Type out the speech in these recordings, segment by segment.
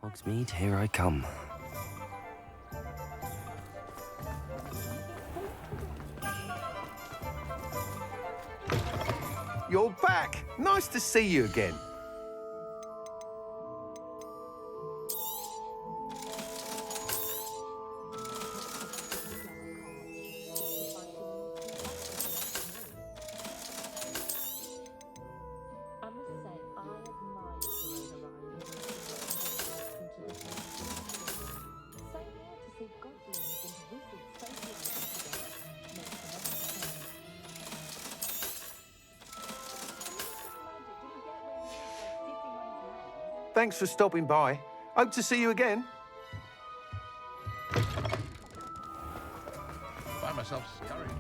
Hogsmeade, here I come. You're back! Nice to see you again. Thanks for stopping by. Hope to see you again. Find myself scurrying.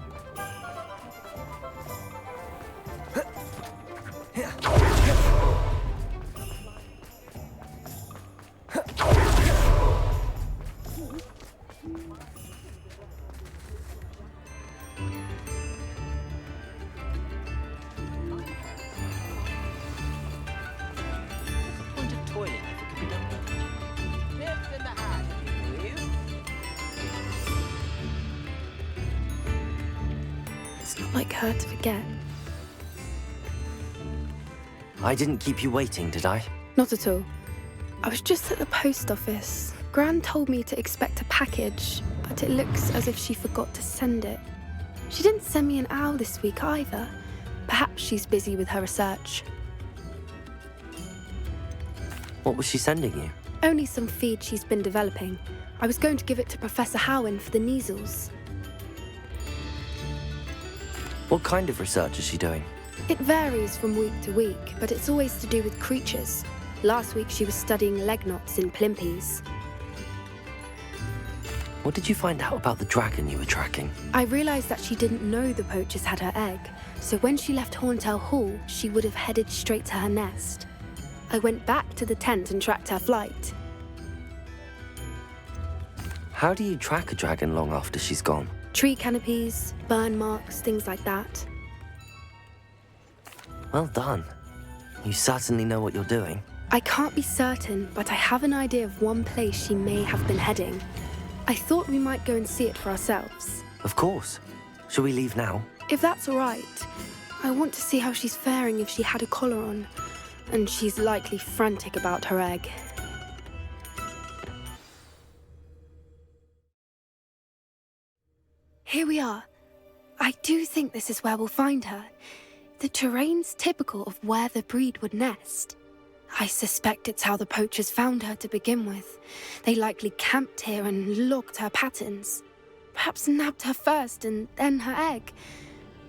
It's not like her to forget. I didn't keep you waiting, did I? Not at all. I was just at the post office. Gran told me to expect a package, but it looks as if she forgot to send it. She didn't send me an owl this week either. Perhaps she's busy with her research. What was she sending you? Only some feed she's been developing. I was going to give it to Professor Howen for the measles. What kind of research is she doing? It varies from week to week, but it's always to do with creatures. Last week she was studying leg knots in plimpies. What did you find out about the dragon you were tracking? I realised that she didn't know the poachers had her egg, so when she left Horntail Hall, she would have headed straight to her nest. I went back to the tent and tracked her flight. How do you track a dragon long after she's gone? Tree canopies, burn marks, things like that. Well done. You certainly know what you're doing. I can't be certain, but I have an idea of one place she may have been heading. I thought we might go and see it for ourselves. Of course. Shall we leave now? If that's all right. I want to see how she's faring if she had a collar on. And she's likely frantic about her egg. are. I do think this is where we'll find her. The terrain's typical of where the breed would nest. I suspect it's how the poachers found her to begin with. They likely camped here and logged her patterns. Perhaps nabbed her first and then her egg.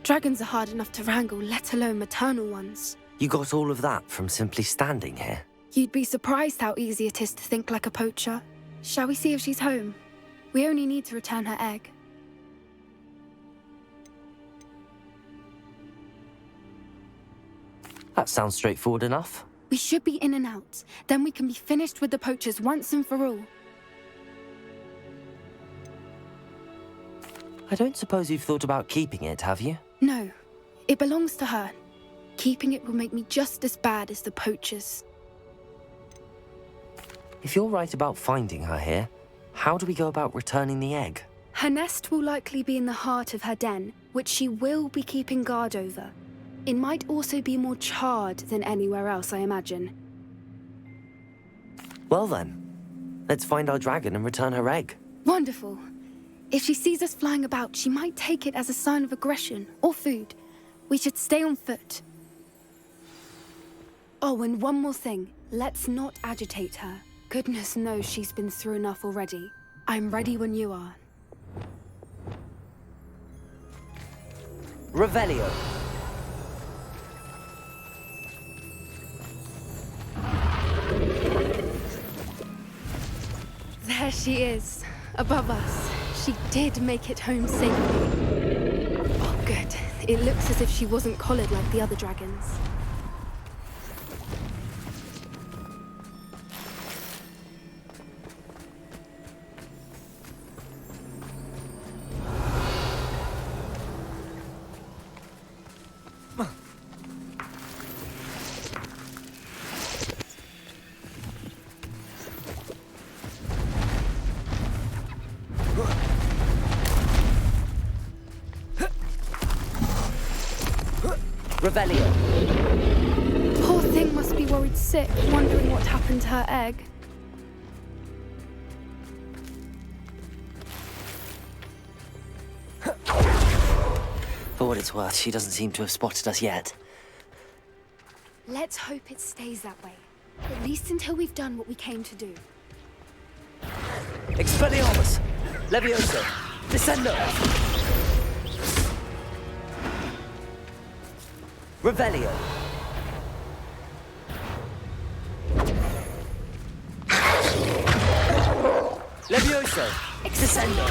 Dragons are hard enough to wrangle, let alone maternal ones. You got all of that from simply standing here? You'd be surprised how easy it is to think like a poacher. Shall we see if she's home? We only need to return her egg. That sounds straightforward enough. We should be in and out. Then we can be finished with the poachers once and for all. I don't suppose you've thought about keeping it, have you? No, it belongs to her. Keeping it will make me just as bad as the poachers. If you're right about finding her here, how do we go about returning the egg? Her nest will likely be in the heart of her den, which she will be keeping guard over. It might also be more charred than anywhere else, I imagine. Well then, let's find our dragon and return her egg. Wonderful. If she sees us flying about, she might take it as a sign of aggression or food. We should stay on foot. Oh, and one more thing. Let's not agitate her. Goodness knows she's been through enough already. I'm ready when you are. Revelio. There she is, above us. She did make it home safely. Oh, good. It looks as if she wasn't collared like the other dragons. Revelio. Poor thing must be worried sick, wondering what happened to her egg. For what it's worth, she doesn't seem to have spotted us yet. Let's hope it stays that way. At least until we've done what we came to do. Expelliarmus! Levioso! Descendo! Revelio! Levioso! Descendo!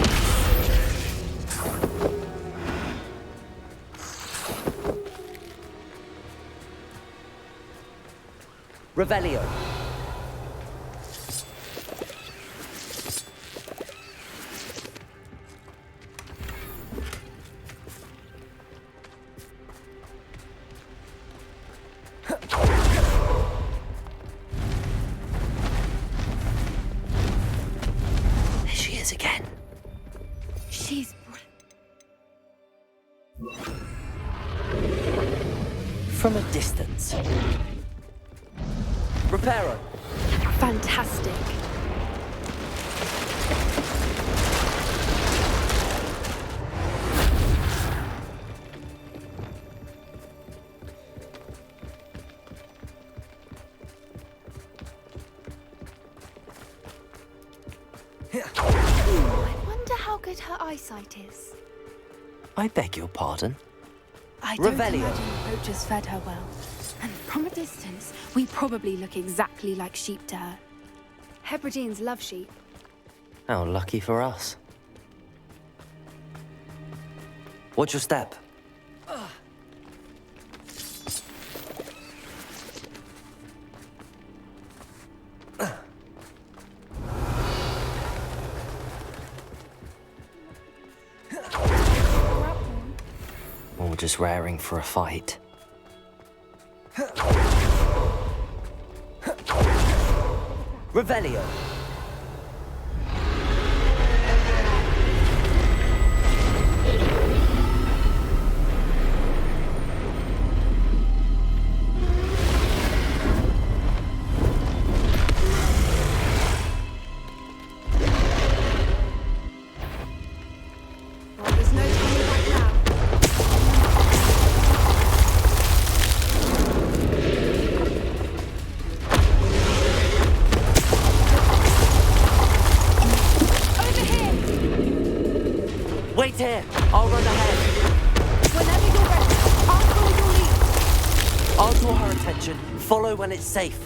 Revelio! There she is again. She's... From a distance. Reparo. fantastic. I wonder how good her eyesight is. I beg your pardon? I don't Revelio. imagine the poachers fed her well. And from a distance, we probably look exactly like sheep to her. Hebrideans love sheep. How lucky for us. Watch your step. Or just raring for a fight. Revelio. Well, there's no time attention. Follow when it's safe.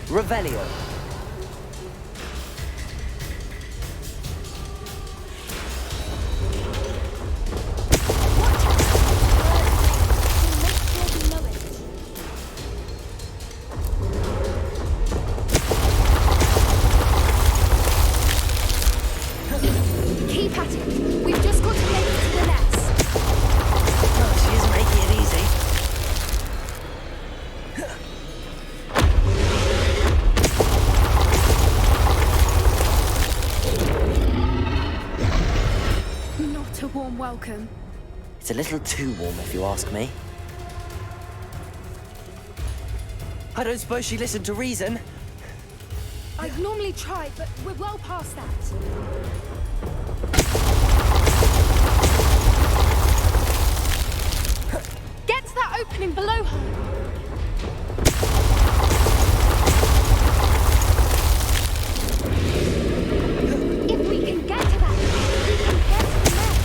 Revelio. Keep at it. We've just got to make it to the nest. Oh, she isn't making it easy. Not a warm welcome. It's a little too warm, if you ask me. I don't suppose she listened to reason. I'd normally try, but we're well past that. Get to that opening below her. If we can get to that, we can get to the nest.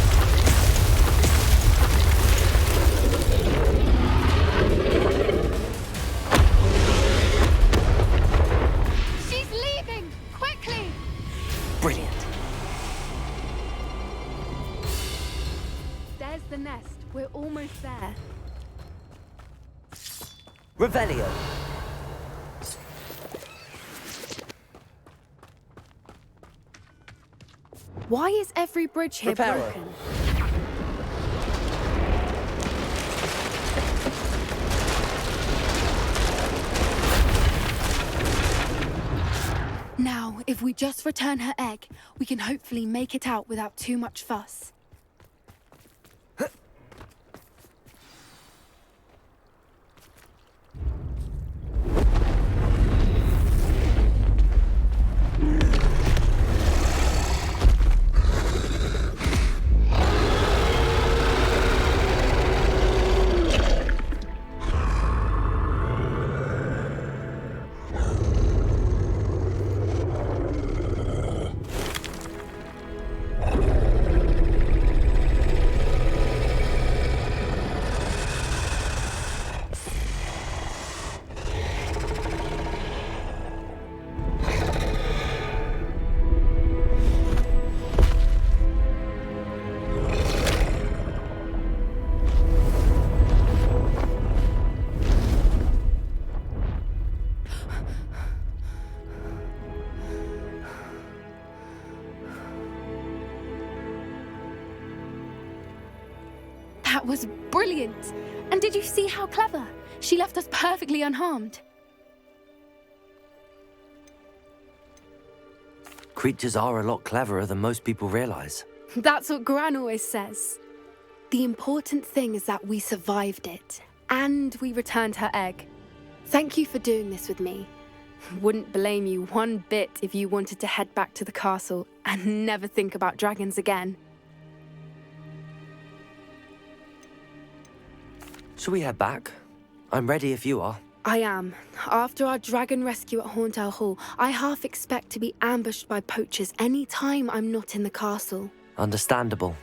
She's leaving! Quickly! Brilliant. There's the nest. We're almost there. Revelio. Why is every bridge here Reparo. broken? Now, if we just return her egg, we can hopefully make it out without too much fuss. That was brilliant! And did you see how clever? She left us perfectly unharmed. Creatures are a lot cleverer than most people realize. That's what Gran always says. The important thing is that we survived it, and we returned her egg. Thank you for doing this with me. Wouldn't blame you one bit if you wanted to head back to the castle and never think about dragons again. Shall we head back? I'm ready if you are. I am. After our dragon rescue at Hauntow Hall, I half expect to be ambushed by poachers any time I'm not in the castle. Understandable.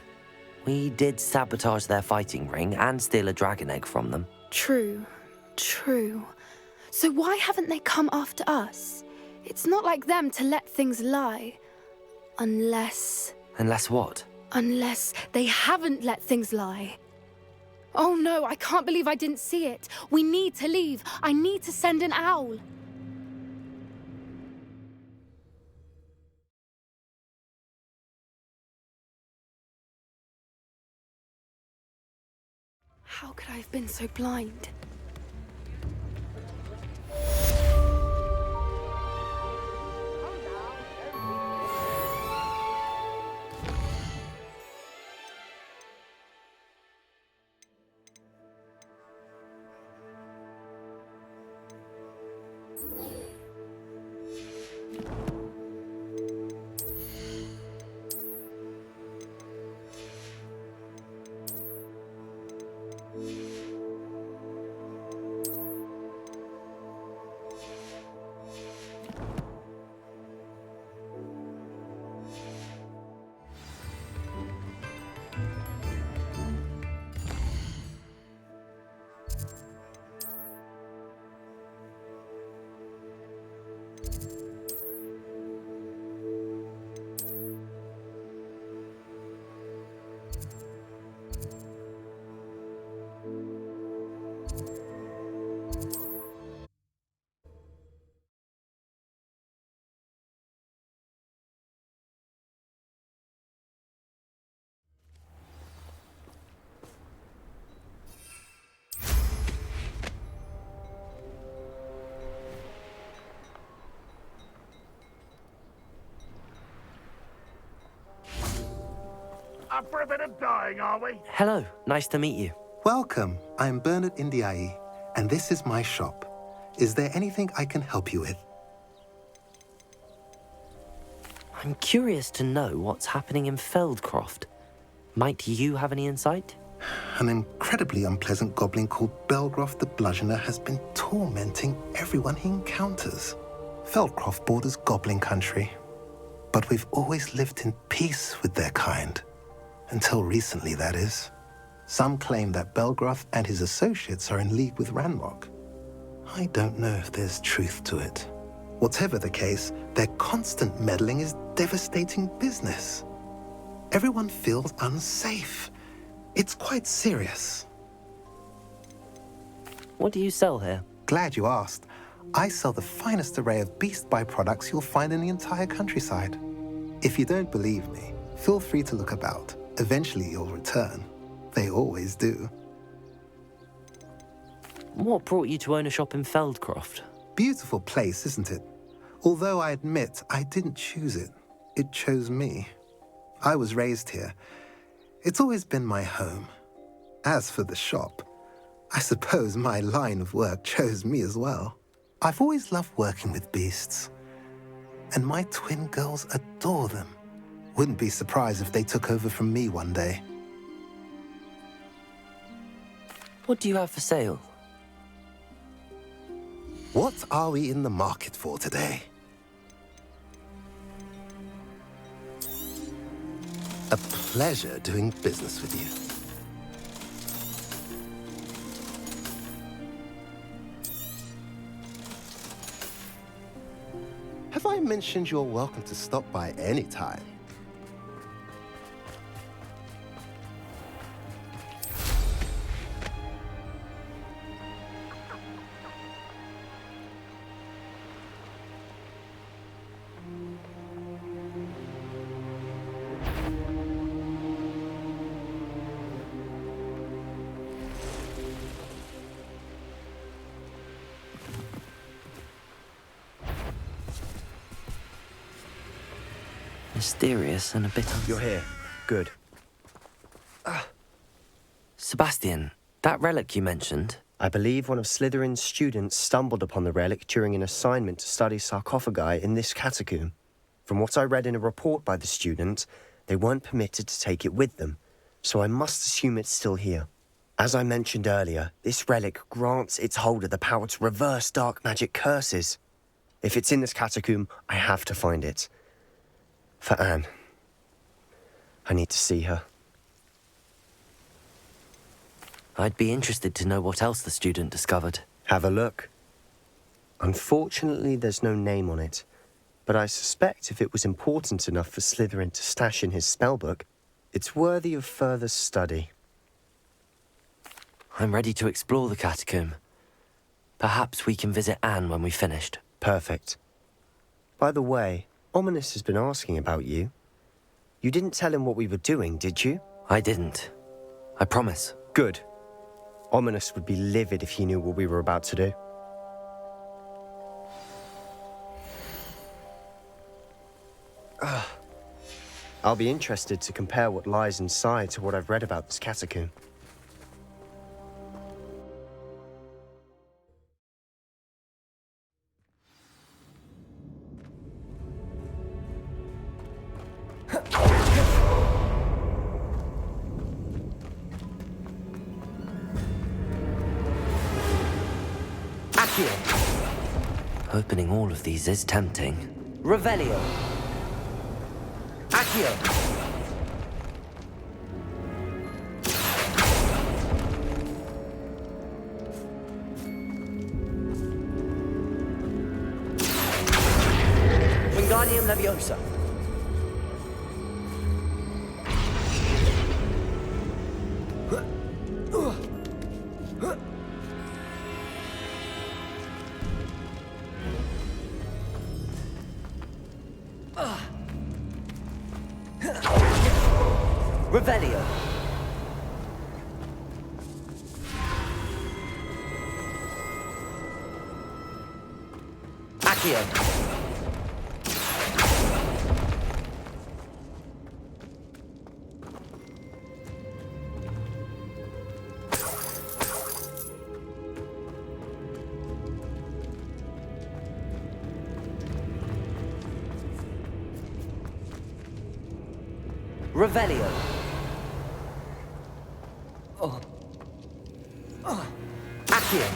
We did sabotage their fighting ring and steal a dragon egg from them. True. So why haven't they come after us? It's not like them to let things lie. Unless What? Unless they haven't let things lie. Oh no, I can't believe I didn't see it. We need to leave. I need to send an owl. How could I have been so blind? Up for a bit of dying, are we? Hello, nice to meet you. Welcome. I'm Bernard Indiai, and this is my shop. Is there anything I can help you with? I'm curious to know what's happening in Feldcroft. Might you have any insight? An incredibly unpleasant goblin called Belgroth the Bludgeoner has been tormenting everyone he encounters. Feldcroft borders goblin country, but we've always lived in peace with their kind. Until recently, that is. Some claim that Belgroth and his associates are in league with Ranrock. I don't know if there's truth to it. Whatever the case, their constant meddling is devastating business. Everyone feels unsafe. It's quite serious. What do you sell here? Glad you asked. I sell the finest array of beast byproducts you'll find in the entire countryside. If you don't believe me, feel free to look about. Eventually you'll return. They always do. What brought you to own a shop in Feldcroft? Beautiful place, isn't it? Although I admit I didn't choose it. It chose me. I was raised here. It's always been my home. As for the shop, I suppose my line of work chose me as well. I've always loved working with beasts. And my twin girls adore them. Wouldn't be surprised if they took over from me one day. What do you have for sale? What are we in the market for today? A pleasure doing business with you. Have I mentioned you're welcome to stop by any time? Mysterious and a bit You're here. Good. Sebastian, that relic you mentioned, I believe one of Slytherin's students stumbled upon the relic during an assignment to study sarcophagi in this catacomb. From what I read in a report by the student, they weren't permitted to take it with them, so I must assume it's still here. As I mentioned earlier, this relic grants its holder the power to reverse dark magic curses. If it's in this catacomb, I have to find it. For Anne. I need to see her. I'd be interested to know what else the student discovered. Have a look. Unfortunately, there's no name on it, but I suspect if it was important enough for Slytherin to stash in his spellbook, it's worthy of further study. I'm ready to explore the catacomb. Perhaps we can visit Anne when we've finished. Perfect. By the way, Ominous has been asking about you. You didn't tell him what we were doing, did you? I didn't. I promise. Good. Ominous would be livid if he knew what we were about to do. I'll be interested to compare what lies inside to what I've read about this catacomb. Accio. Opening all of these is tempting. Revelio. Accio. Wingardium Leviosa. Revelio. Accio. Revelio. Accio.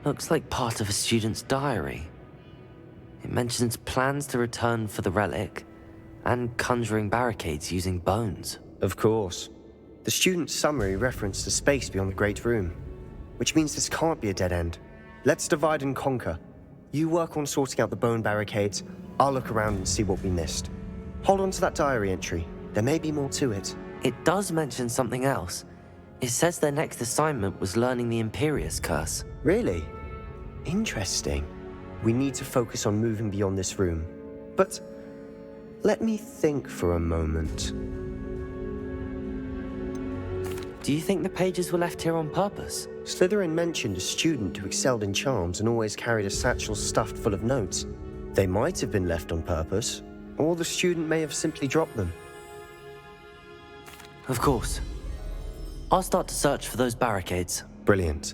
Looks like part of a student's diary. It mentions plans to return for the relic and conjuring barricades using bones. Of course. The student's summary referenced the space beyond the Great Room, which means this can't be a dead end. Let's divide and conquer. You work on sorting out the bone barricades, I'll look around and see what we missed. Hold on to that diary entry. There may be more to it. It does mention something else. It says their next assignment was learning the Imperius curse. Really? Interesting. We need to focus on moving beyond this room. But let me think for a moment. Do you think the pages were left here on purpose? Slytherin mentioned a student who excelled in charms and always carried a satchel stuffed full of notes. They might have been left on purpose, or the student may have simply dropped them. Of course. I'll start to search for those barricades. Brilliant.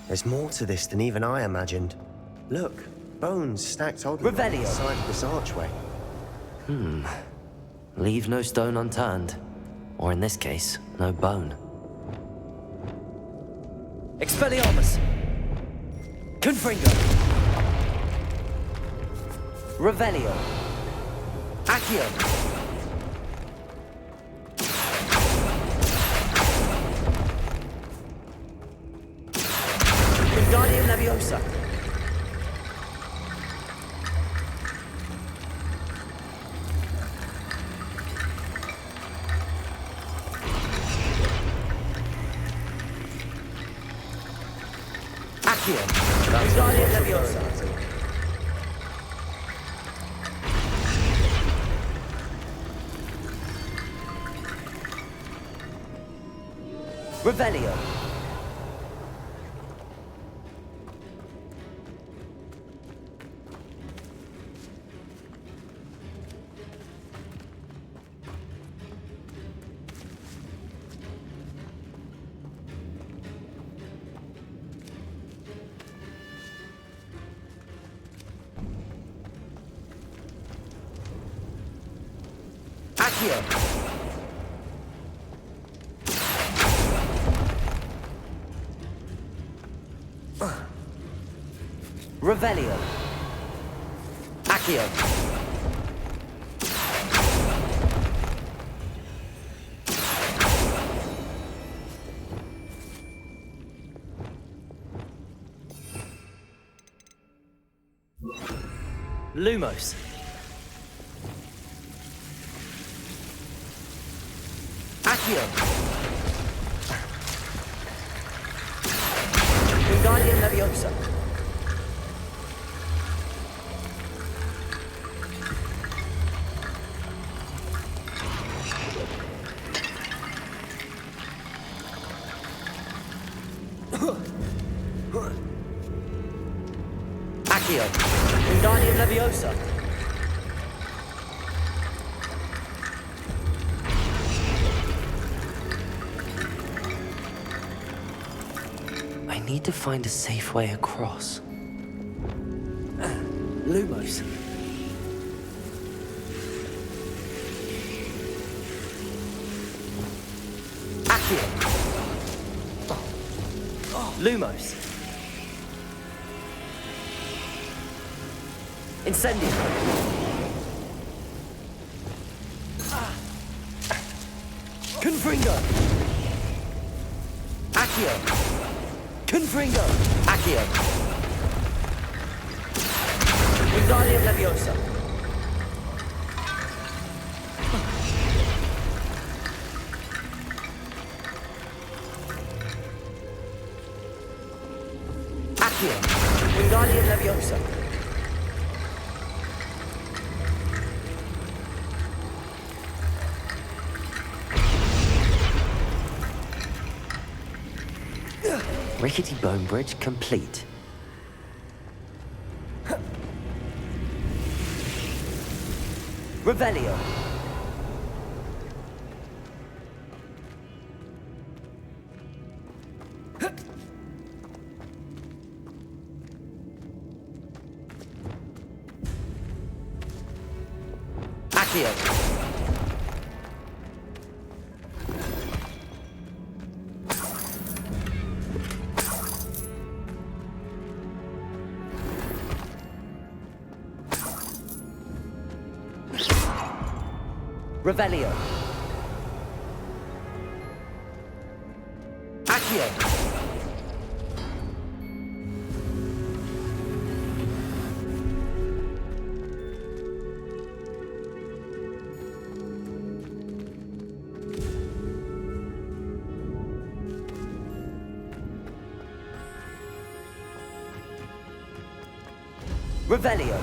There's more to this than even I imagined. Look, bones stacked oddly on Revelio. the side of this archway. Leave no stone unturned. Or in this case, no bone. Expelliarmus! Confringo! Revelio! Accio! Wingardium Leviosa! Accio! Wingardium Leviosa! Revelio! Accio! Revelio! Accio! Lumos! Accio! Wingardium Leviosa! Accio! Wingardium Leviosa! I need to find a safe way across. Lumos. Accio. Lumos. Incendio. Confringo. Accio. Confringo. Accio. Wingardium Leviosa. Accio. Wingardium Leviosa. Rickety bone bridge complete. Revelio. Accio. Revelio. Accio. Revelio.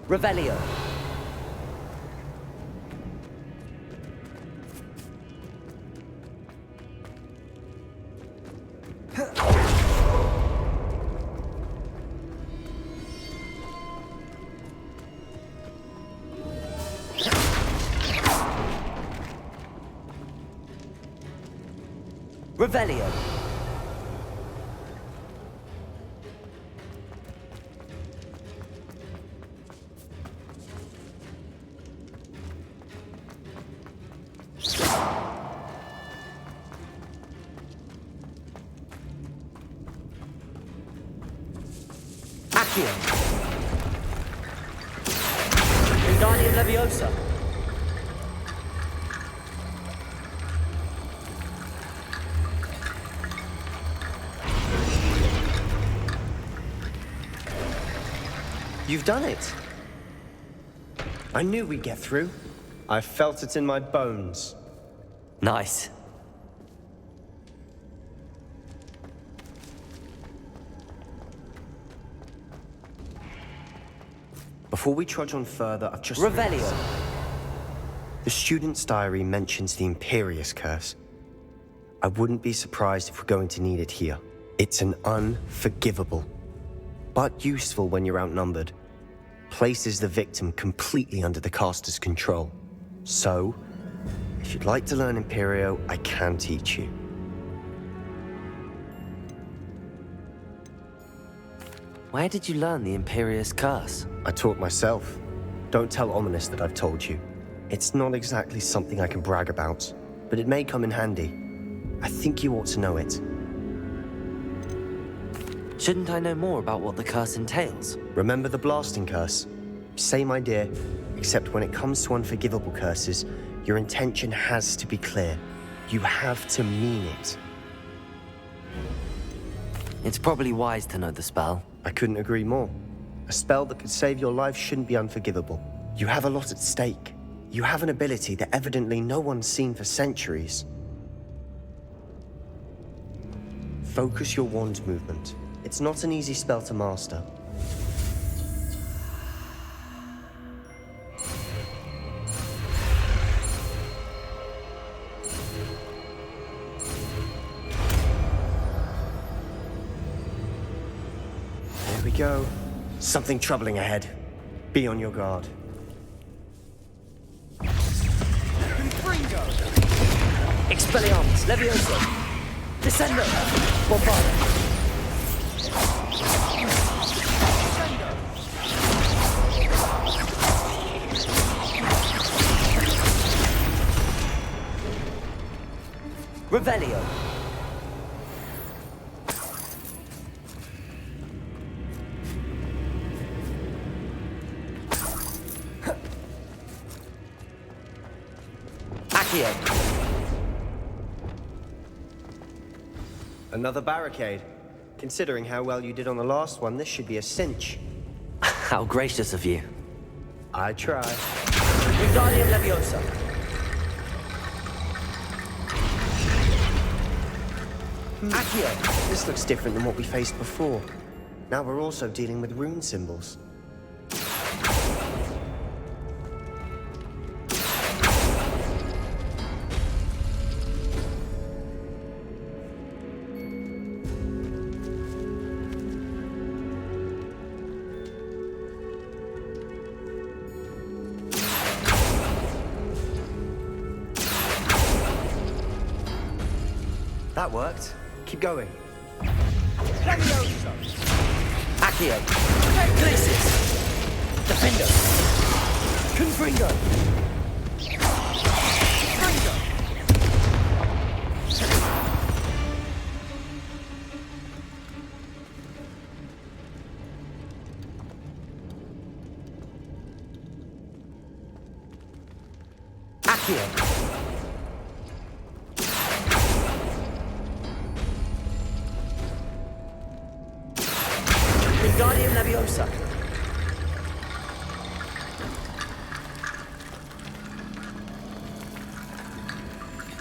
Revelio. Revelio. Accio. Wingardium Leviosa. You've done it. I knew we'd get through. I felt it in my bones. Nice. Before we trudge on further, I've just... Revelio. The student's diary mentions the Imperius curse. I wouldn't be surprised if we're going to need it here. It's an unforgivable, but useful when you're outnumbered. Places the victim completely under the caster's control. So, if you'd like to learn Imperio, I can teach you. Where did you learn the Imperius curse? I taught myself. Don't tell Ominous that I've told you. It's not exactly something I can brag about, but it may come in handy. I think you ought to know it. Shouldn't I know more about what the curse entails? Remember the blasting curse? Same idea, except when it comes to unforgivable curses, your intention has to be clear. You have to mean it. It's probably wise to know the spell. I couldn't agree more. A spell that could save your life shouldn't be unforgivable. You have a lot at stake. You have an ability that evidently no one's seen for centuries. Focus your wand movement. It's not an easy spell to master. There we go. Something troubling ahead. Be on your guard. Expelliarmus, Levioso, Descendo, Bombarda. Revelio. Accio. Another barricade. Considering how well you did on the last one, this should be a cinch. How gracious of you. I try. Wingardium Leviosa. Accio. This looks different than what we faced before. Now we're also dealing with rune symbols. That worked. Keep going. Accio. Glacis. Defendo. Confringo. Accio. Wingardium Leviosa.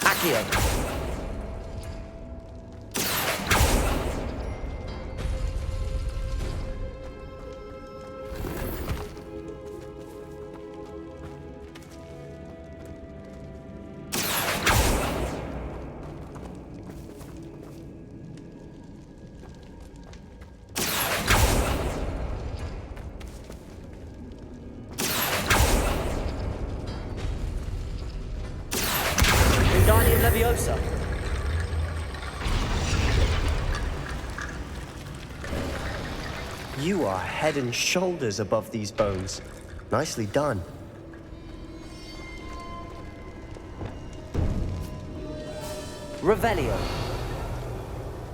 Accio. Wingardium Leviosa. You are head and shoulders above these bones. Nicely done. Revelio.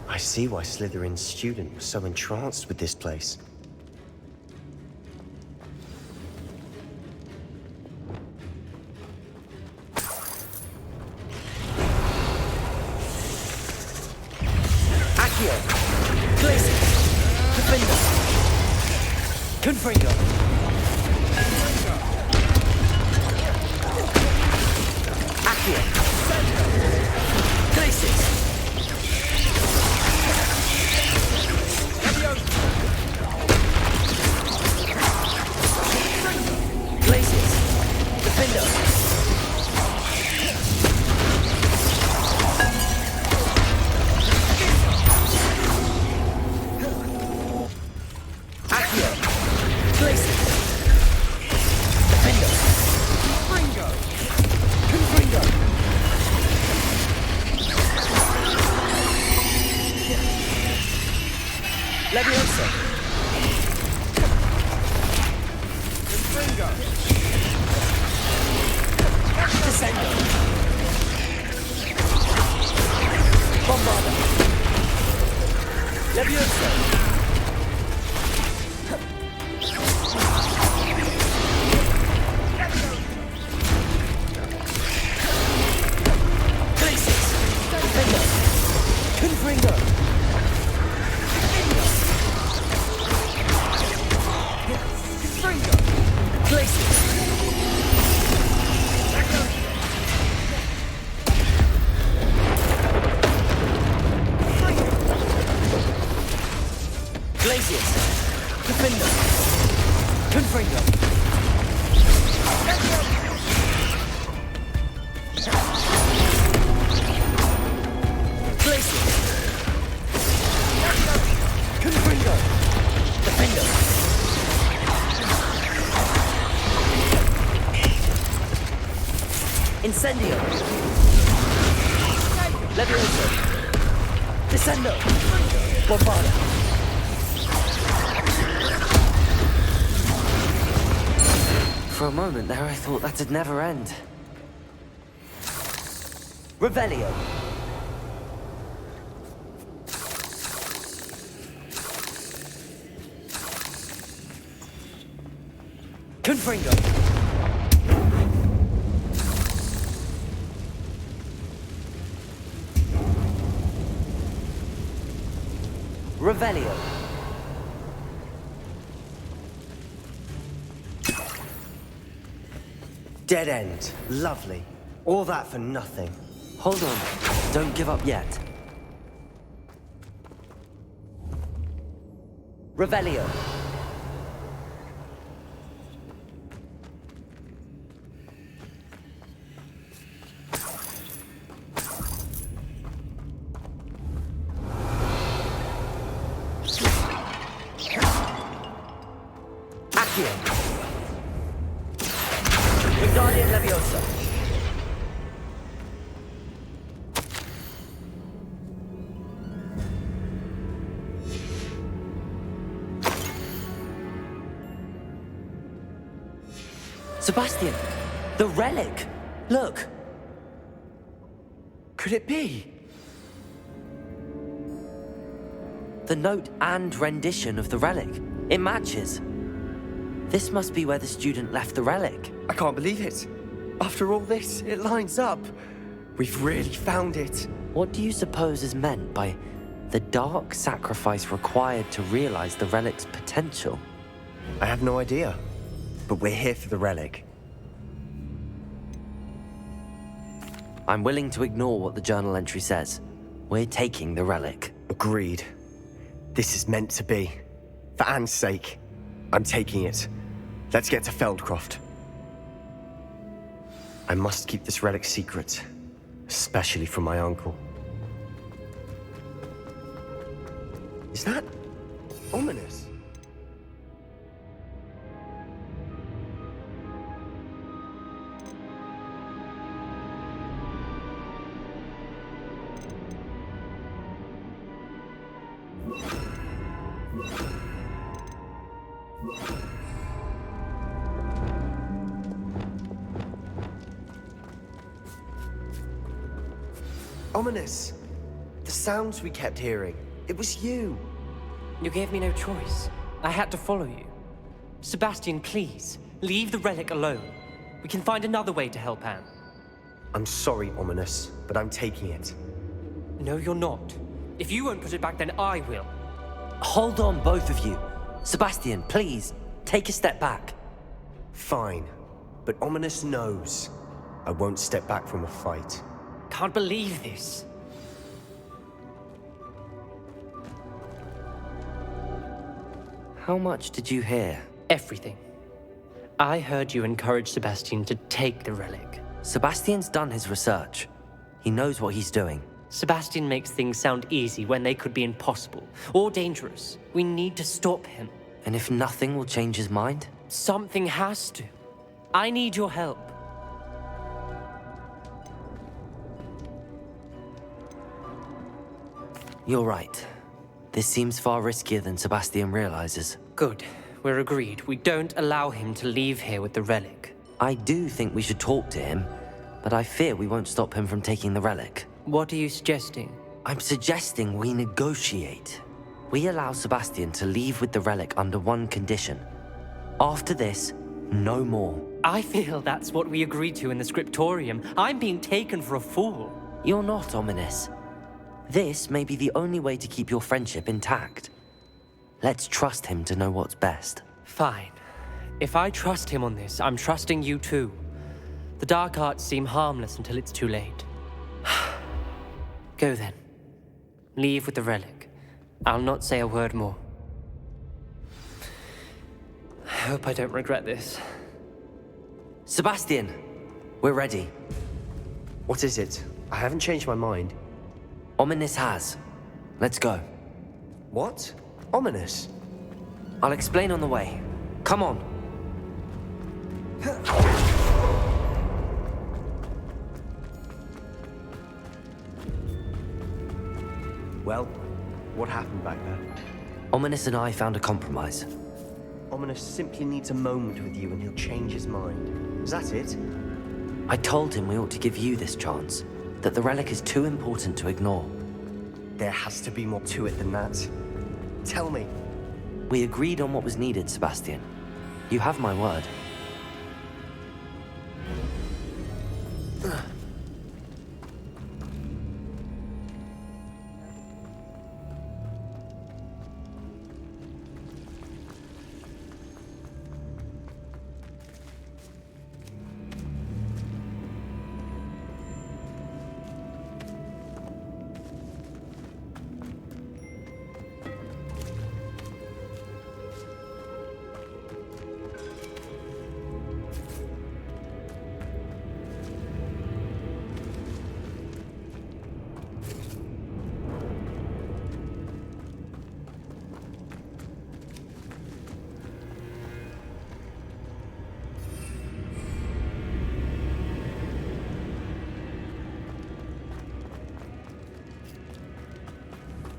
I see why Slytherin's student was so entranced with this place. Accio. Glacis. Defendo. Confringo. Accio. Glacis. Glacis. Defendo. Accio. Glacis. Defendo. Confringo. Leviosa. Descendo. Bombarda. Leviosa. Glacis. Defendo. Confringo. Glacis. Incendio! Levioso! Descendo! Bombarda! For a moment there I thought that'd never end. Revelio! Confringo! Revelio! Dead end. Lovely. All that for nothing. Hold on. Don't give up yet. Revelio! Accio! Wingardium Leviosa! Sebastian! The relic! Look! Could it be? The note and rendition of the relic. It matches. This must be where the student left the relic. I can't believe it. After all this, it lines up. We've really found it. What do you suppose is meant by the dark sacrifice required to realize the relic's potential? I have no idea. But we're here for the relic. I'm willing to ignore what the journal entry says. We're taking the relic. Agreed. This is meant to be. For Anne's sake, I'm taking it. Let's get to Feldcroft. I must keep this relic secret, especially from my uncle. Is that ominous? Ominous. The sounds we kept hearing. It was you. You gave me no choice. I had to follow you. Sebastian, please, leave the relic alone. We can find another way to help Anne. I'm sorry, Ominous, but I'm taking it. No, you're not. If you won't put it back, then I will. Hold on, both of you. Sebastian, please, take a step back. Fine, but Ominous knows I won't step back from a fight. Can't believe this. How much did you hear? Everything. I heard you encourage Sebastian to take the relic. Sebastian's done his research. He knows what he's doing. Sebastian makes things sound easy when they could be impossible or dangerous. We need to stop him. And if nothing will change his mind? Something has to. I need your help. You're right. This seems far riskier than Sebastian realizes. Good. We're agreed. We don't allow him to leave here with the relic. I do think we should talk to him, but I fear we won't stop him from taking the relic. What are you suggesting? I'm suggesting we negotiate. We allow Sebastian to leave with the relic under one condition. After this, no more. I feel that's what we agreed to in the scriptorium. I'm being taken for a fool. You're not, Ominous. This may be the only way to keep your friendship intact. Let's trust him to know what's best. Fine. If I trust him on this, I'm trusting you too. The dark arts seem harmless until it's too late. Go then. Leave with the relic. I'll not say a word more. I hope I don't regret this. Sebastian, we're ready. What is it? I haven't changed my mind. Ominous has. Let's go. What? Ominous? I'll explain on the way. Come on. Well, what happened back there? Ominous and I found a compromise. Ominous simply needs a moment with you and he'll change his mind. Is that it? I told him we ought to give you this chance, that the relic is too important to ignore. There has to be more to it than that. Tell me. We agreed on what was needed, Sebastian. You have my word.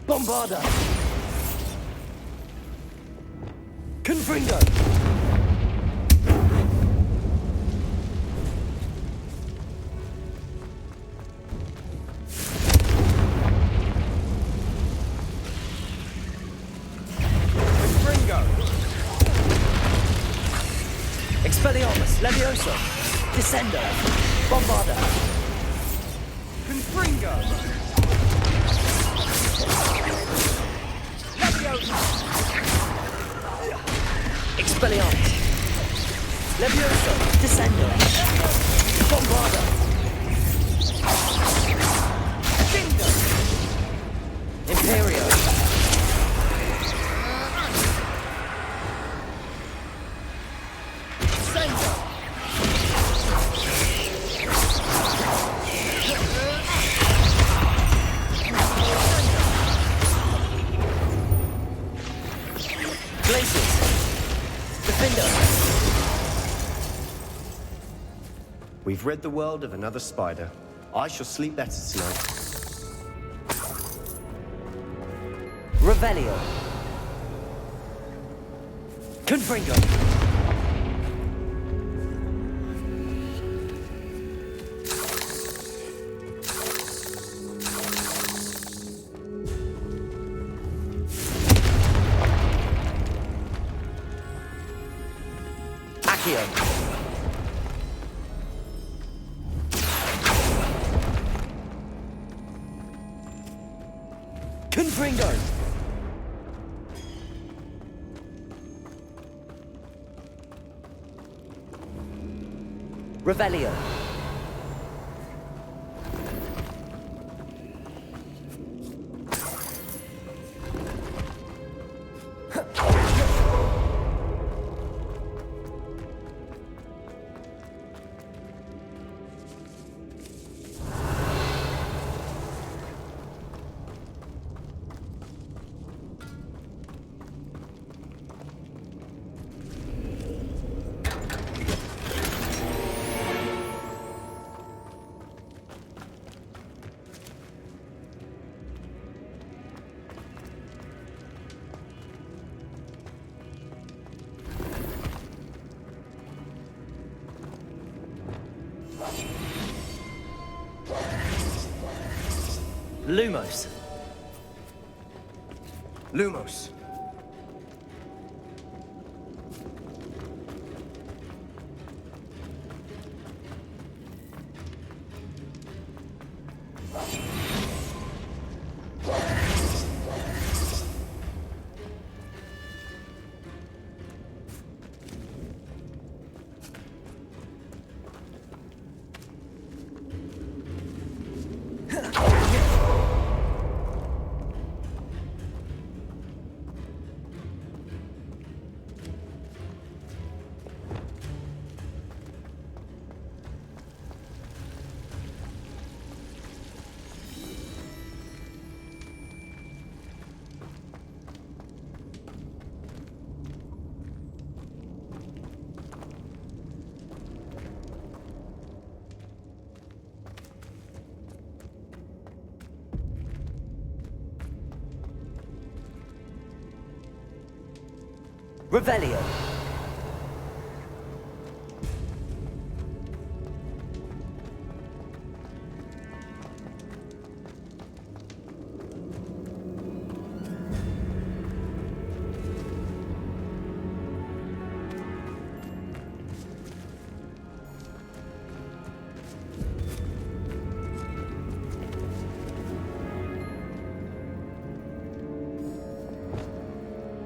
Bombarda! Confringo! Confringo! Expelliarmus! Levioso! Descendo! Bombarda! Confringo! Expelliarmus! Levioso! Descendo! Bombarda! Kingdom! Imperius! Descendo! Glaciers! Defender! We've rid the world of another spider. I shall sleep better tonight. Revelio! Confringo! Accio! Confringo! Revelio! Lumos! Lumos. Revelio.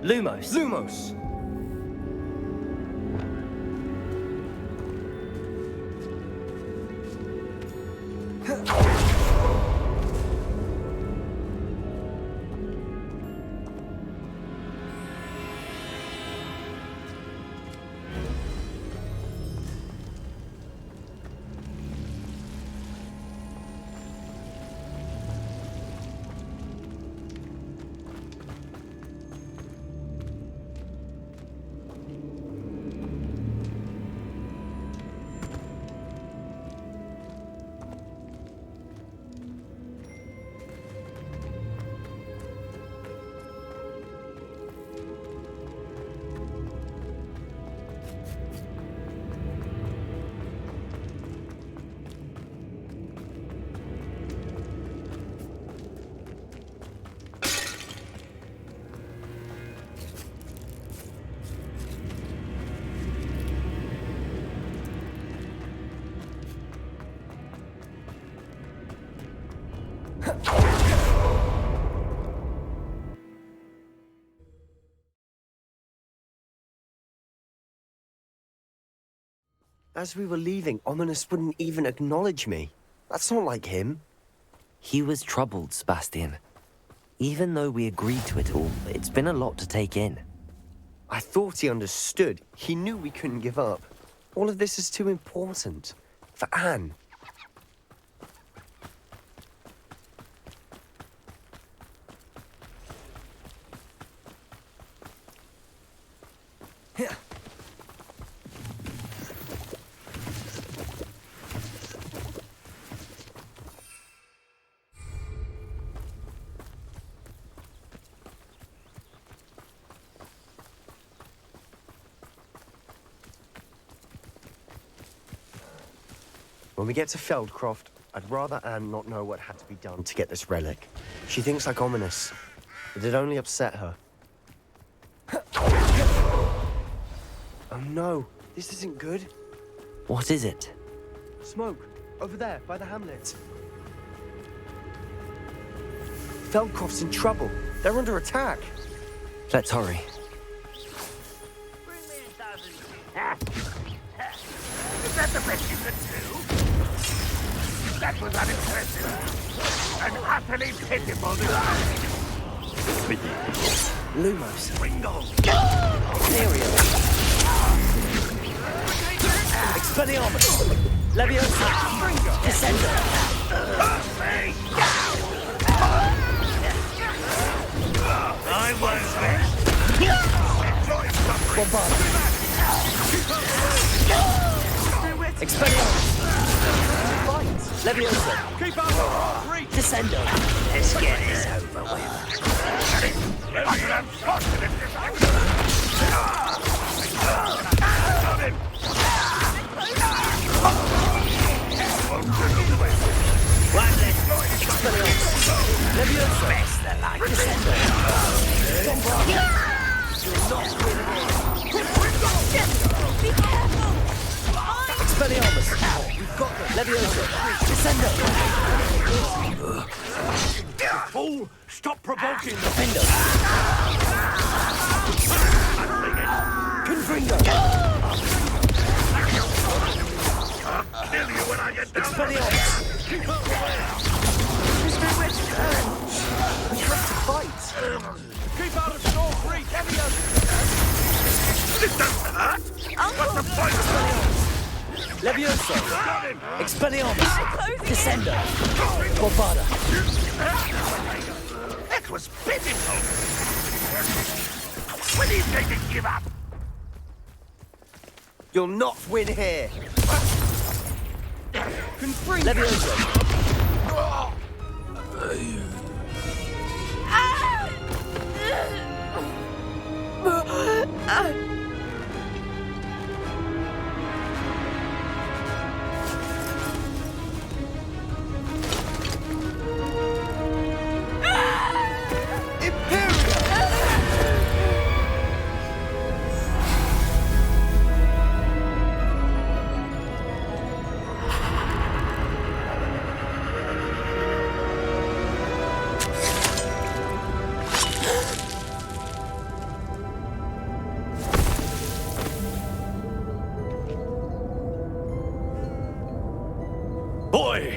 Lumos. Lumos! As we were leaving, Ominous wouldn't even acknowledge me. That's not like him. He was troubled, Sebastian. Even though we agreed to it all, it's been a lot to take in. I thought he understood. He knew we couldn't give up. All of this is too important. For Anne. When we get to Feldcroft, I'd rather Anne not know what had to be done to get this relic. She thinks like Ominous, but it'd only upset her. Oh no, this isn't good. What is it? Smoke, over there, by the hamlet. Feldcroft's in trouble. They're under attack. Let's hurry. Is that the best you could do? That was unimpressive. And utterly pitiful design. Lumos. Ringo! Imperius. Expelliarmus. Leviosa. Descender. I was there. Bombard. Expelliarmus. Fight. Leviosa. Keep up! Reach! Descender. Let's get this over with. I am confident this Expelliarmus. Leviosa. best the light. Descender. Bombard. You're not Be careful! Expelliarmus. We've got them. Leviosa. Descender. Fool! Stop provoking! Defender. Confringo. I'll kill you when I get down. Expelliarmus. There's nowhere to go. We have to fight. Keep out of shore reach! This doesn't hurt! What's the point? Leviosa. Got him! Expelliarmus. Descender. Bombarda. That was pitiful! When are you going to give up? You'll not win here. Leviosa. Boy!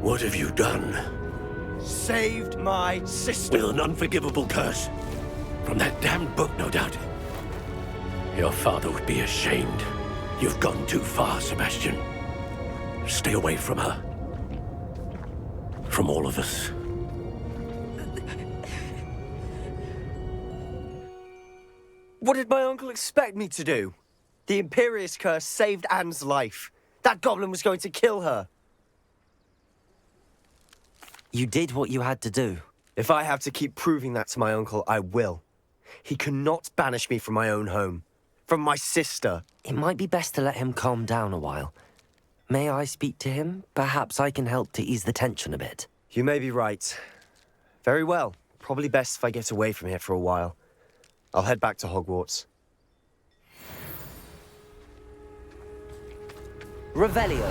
What have you done? Saved my sister. With an unforgivable curse. From that damned book, no doubt. Your father would be ashamed. You've gone too far, Sebastian. Stay away from her. From all of us. What did my uncle expect me to do? The Imperius curse saved Anne's life. That goblin was going to kill her. You did what you had to do. If I have to keep proving that to my uncle, I will. He cannot banish me from my own home. From my sister. It might be best to let him calm down a while. May I speak to him? Perhaps I can help to ease the tension a bit. You may be right. Very well. Probably best if I get away from here for a while. I'll head back to Hogwarts. Revelio.